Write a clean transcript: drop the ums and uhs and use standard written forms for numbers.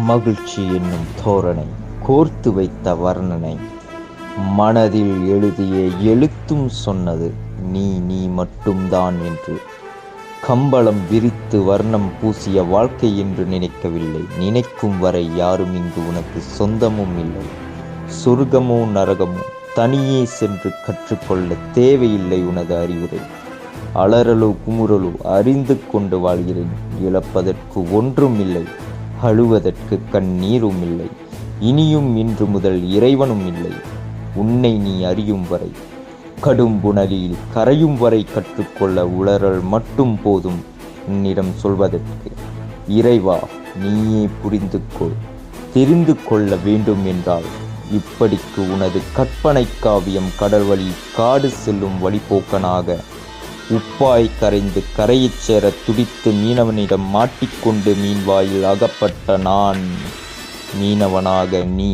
மகிழ்ச்சி என்னும் தோரணை, கோர்த்து வைத்த வர்ணனை, மனதில் எழுதிய எழுத்தும் சொன்னது நீ நீ மட்டும்தான் என்று. கம்பளம் விரித்து வர்ணம் பூசிய வாழ்க்கை என்று நினைக்கவில்லை. நினைக்கும் வரை யாரும் இங்கு உனக்கு சொந்தமும் இல்லை. சொர்க்கமோ நரகமோ தனியே சென்று கற்றுக்கொள்ள தேவையில்லை உனது அறிவுரை. அலறலோ குமுறலோ அறிந்து கொண்டு வாழ்கிறேன். இழப்பதற்கு ஒன்றும் இல்லை, அழுவதற்கு கண்ணீரும் இல்லை. இனியும் இன்று முதல் இறைவனும் இல்லை. உன்னை நீ அறியும் வரை, கடும் புனலில் கரையும் வரை கற்றுக்கொள்ள உளறல் மட்டும் போதும் உன்னிடம் சொல்வதற்கு. இறைவா, நீயே புரிந்து கொள். தெரிந்து கொள்ள வேண்டும் என்றால் இப்படிக்கு உனது கற்பனை காவியம் கடல் வழி காடு செல்லும் வழிபோக்கனாக உப்பாய் கரைந்து கரையைச் சேர துடித்து மீனவனிடம் மாட்டிக்கொண்டு மீன்வாயில் அகப்பட்ட நான், மீனவனாக நீ.